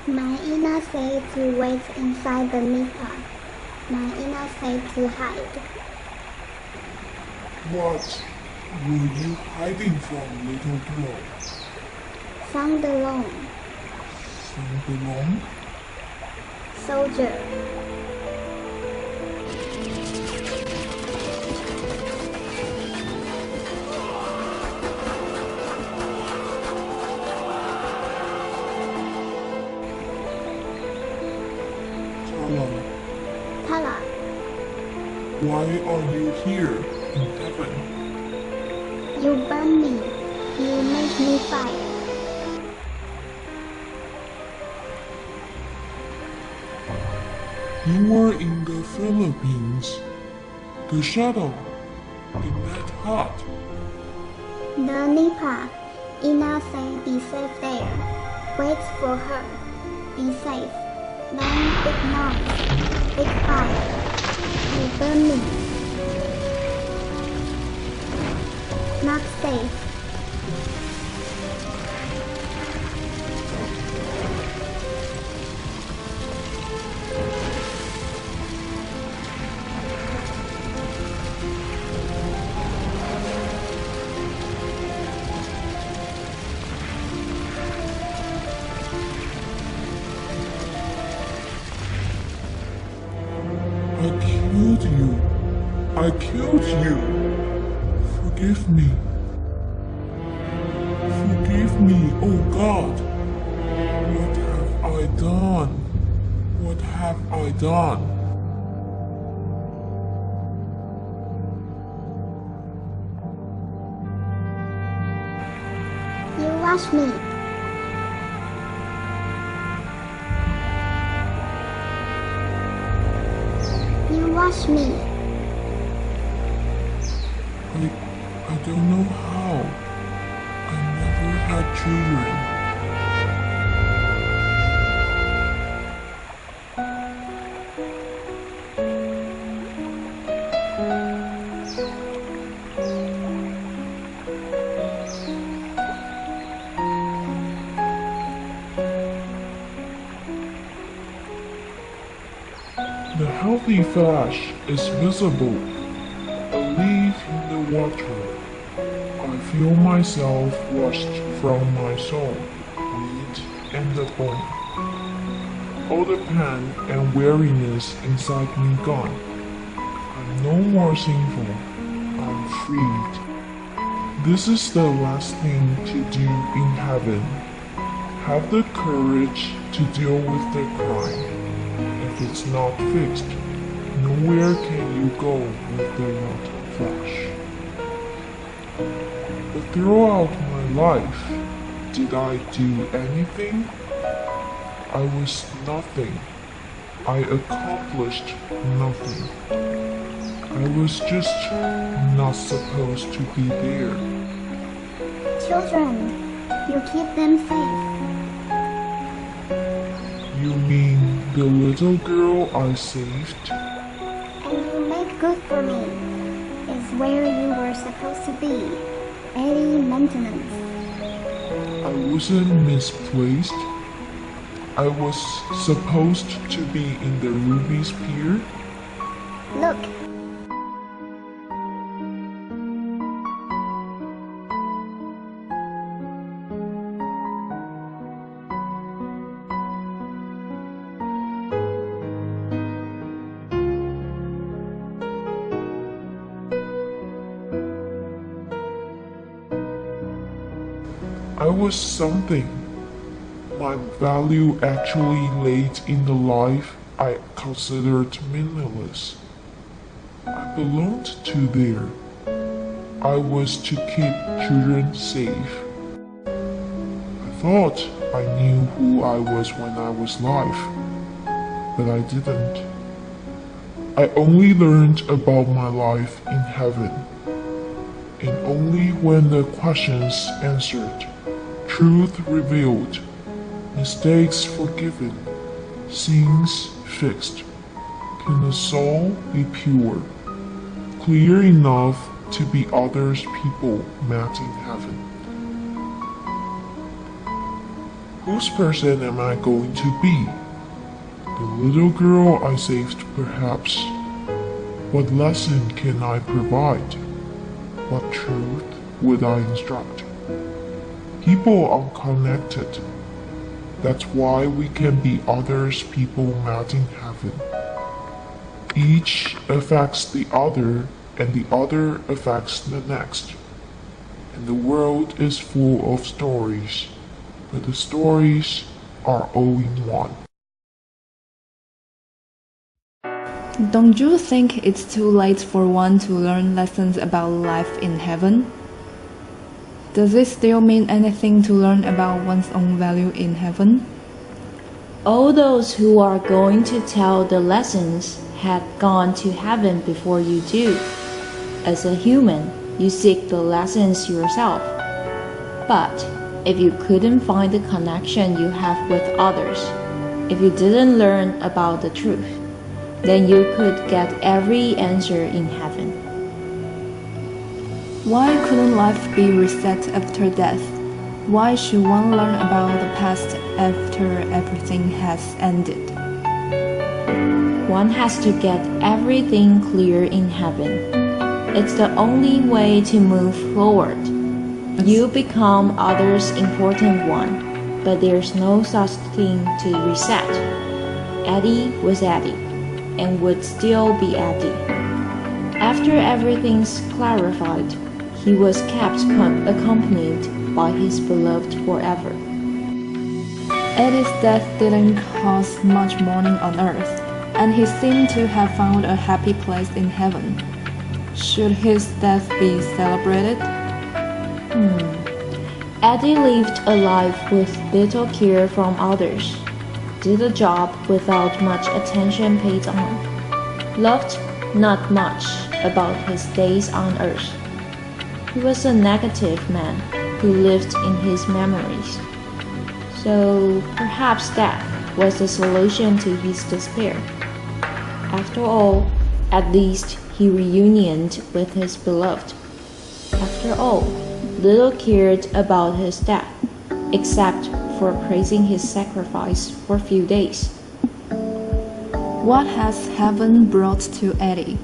My inner said to wait inside the nipa. My inner said to hide. What were you hiding from, little girl? Sound alone. Sound alone? Soldier. Tala. Why are you here in heaven? You burn me. You make me fire. You were in the Philippines. The shadow in that hut. The nipa. Ina say be safe there. Wait for her. Be safe. Then big noise. Big fire. You burn me. Not safe. I killed you. I killed you. Forgive me. Forgive me, oh God. What have I done? What have I done? You wash me. You wash me. I don't know how. I never had children. The healthy flash is visible. A leaf in the water. I feel myself washed from my soul, meat and the bone. All the pain and weariness inside me gone. I'm no more sinful. I'm freed. This is the last thing to do in heaven. Have the courage to deal with the crime. If it's not fixed, nowhere can you go with the rotten flesh. But throughout my life, did I do anything? I was nothing. I accomplished nothing. I was just not supposed to be there. Children. You keep them safe. You mean the little girl I saved? And you make good for me. Is where you were supposed to be. Any maintenance. I wasn't misplaced. I was supposed to be in the Ruby's Pier. Look. I was something. My value actually laid in the life I considered meaningless. I belonged to there. I was to keep children safe. I thought I knew who I was when I was live, but I didn't. I only learned about my life in heaven, and only when the questions answered, truth revealed, mistakes forgiven, sins fixed, can the soul be pure, clear enough to be others people met in heaven. Whose person am I going to be? The little girl I saved, perhaps. What lesson can I provide? What truth would I instruct? People are connected. That's why we can be others people met in heaven. Each affects the other, and the other affects the next. And the world is full of stories, but the stories are all in one. Don't you think it's too late for one to learn lessons about life in heaven? Does it still mean anything to learn about one's own value in heaven? All those who are going to tell the lessons had gone to heaven before you do. As a human, you seek the lessons yourself. But if you couldn't find the connection you have with others, if you didn't learn about the truth, then you could get every answer in heaven. Why couldn't life be reset after death? Why should one learn about the past after everything has ended? One has to get everything clear in heaven. It's the only way to move forward. You become others' important one, but there's no such thing to reset. Eddie was Eddie, and would still be Eddie. After everything's clarified, he was kept accompanied by his beloved forever. Eddie's death didn't cause much mourning on earth, and he seemed to have found a happy place in heaven. Should his death be celebrated? Eddie lived a life with little care from others, did a job without much attention paid on, loved not much about his days on earth. He was a negative man who lived in his memories. So perhaps death was the solution to his despair. After all, at least he reunioned with his beloved. After all, little cared about his death, except for praising his sacrifice for a few days. What has heaven brought to Eddie?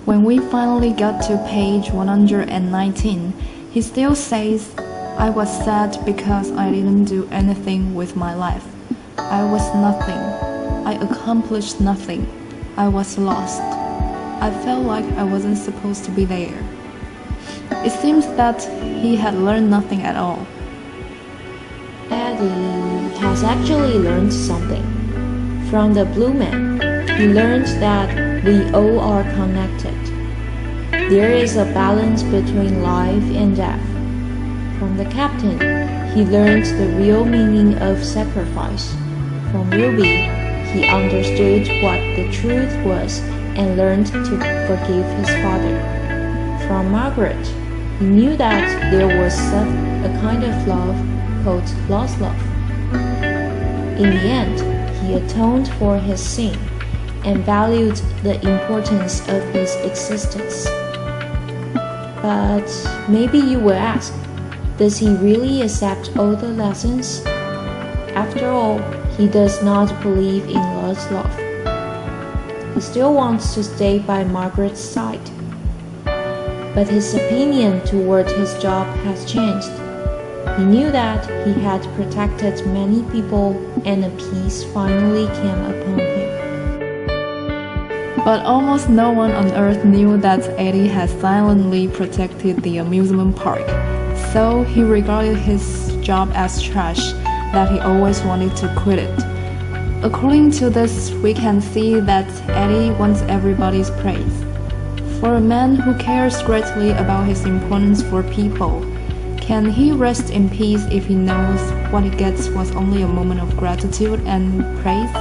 When we finally got to page 119, he still says, I was sad because I didn't do anything with my life. I was nothing. I accomplished nothing. I was lost. I felt like I wasn't supposed to be there. It seems that he had learned nothing at all. Eddie has actually learned something. From the Blue Man, he learned that we all are connected. There is a balance between life and death. From the Captain, he learned the real meaning of sacrifice. From Ruby, he understood what the truth was and learned to forgive his father. From Margaret, he knew that there was a kind of love called lost love. In the end, he atoned for his sin and valued the importance of his existence. But maybe you will ask, does he really accept all the lessons? After all, he does not believe in lost love. He still wants to stay by Margaret's side. But his opinion toward his job has changed. He knew that he had protected many people and a peace finally came upon him. But almost no one on earth knew that Eddie had silently protected the amusement park. So he regarded his job as trash, that he always wanted to quit it. According to this, we can see that Eddie wants everybody's praise. For a man who cares greatly about his importance for people, can he rest in peace if he knows what he gets was only a moment of gratitude and praise?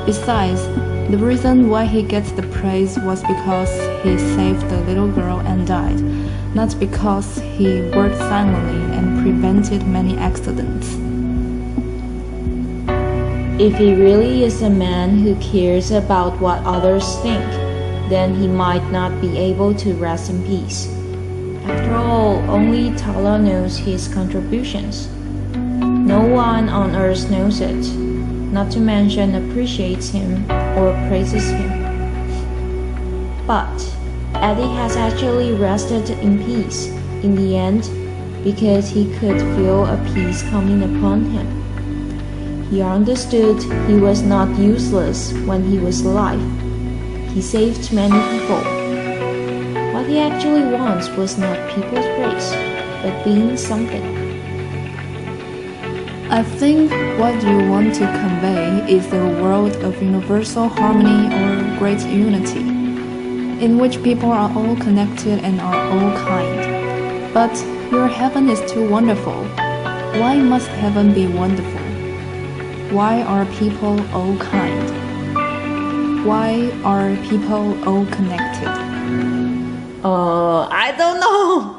Besides, the reason why he gets the praise was because he saved the little girl and died, not because he worked silently and prevented many accidents. If he really is a man who cares about what others think, then he might not be able to rest in peace. After all, only Tala knows his contributions. No one on earth knows it, not to mention appreciates him or praises him. But Eddie has actually rested in peace in the end because he could feel a peace coming upon him. He understood he was not useless when he was alive. He saved many people. What he actually wants was not people's praise, but being something. I think what you want to convey is the world of universal harmony or great unity, in which people are all connected and are all kind. But your heaven is too wonderful. Why must heaven be wonderful? Why are people all kind? Why are people all connected? I don't know.